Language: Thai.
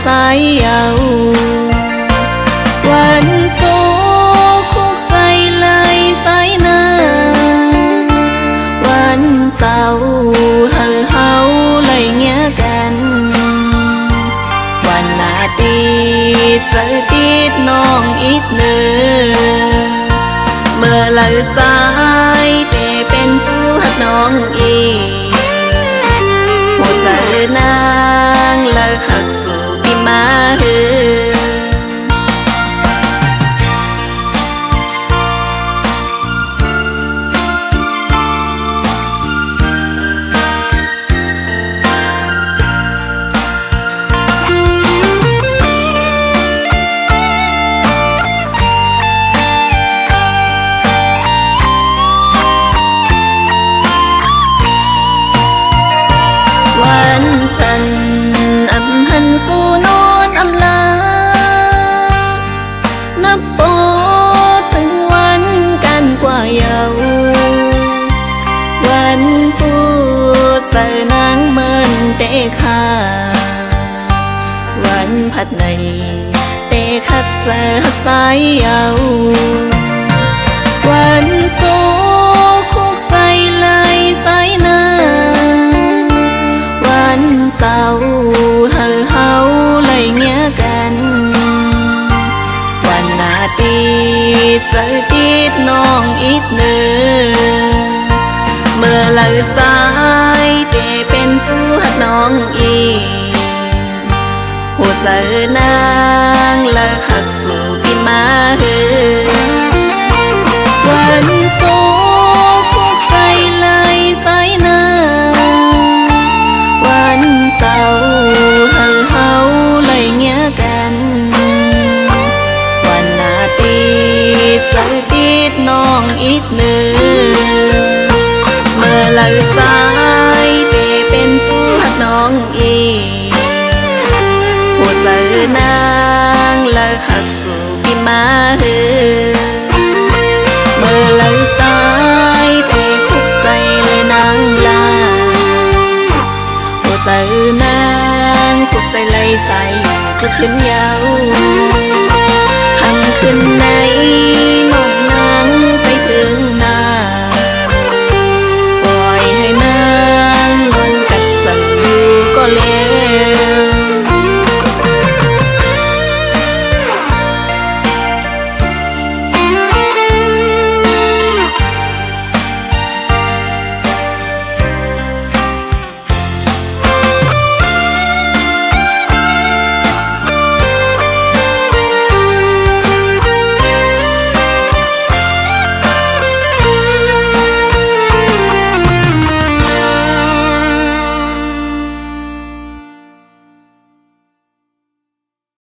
สายเยาวันโซคุกใส่ไหลสายนาวันเสาร์เฮาไหลเงี้ยกันวันอาทิตย์เสาร์อาทิตย์น้องอีกเนื้อเมื่อไหลสายแต่เป็นสู้หักน้องอีหัวใส่นางและหักสู่ที่มาเฮวันสันอำหันสู่นอนอำลานับโปถึงวันกันกว่าเยาวันพูดใส่นางเมินเตะขาวันพัดในเตะคัดเจอสายเยาวันโซคุกใส่ไหลสายนาวันเสาร์เฮาไหลเงี้ยกันวันอาทิตย์เสาร์อาทิตย์น้องอีกเนื้อเมื่อไหลสายแต่เป็นสู้หักน้องอีหัวใส่นางและหักสู่ที่มาเฮวันโซคุกใส่ไหลสายนาวันเสาร์เฮาไหลเงี้ยกันวันอาทิตย์เสาร์อาทิตย์น้องอีกเนื้อเมื่อไหลสายแต่เป็นสู้หักน้องอีหัวใส่นางและหักสู่ที่มาเฮเมื่อไหลสายแต่คุกใส่เลยนางลาหัวใส่นางคุกใส่ไหลใส่ก็ขึ้นยาวคำขึ้นใน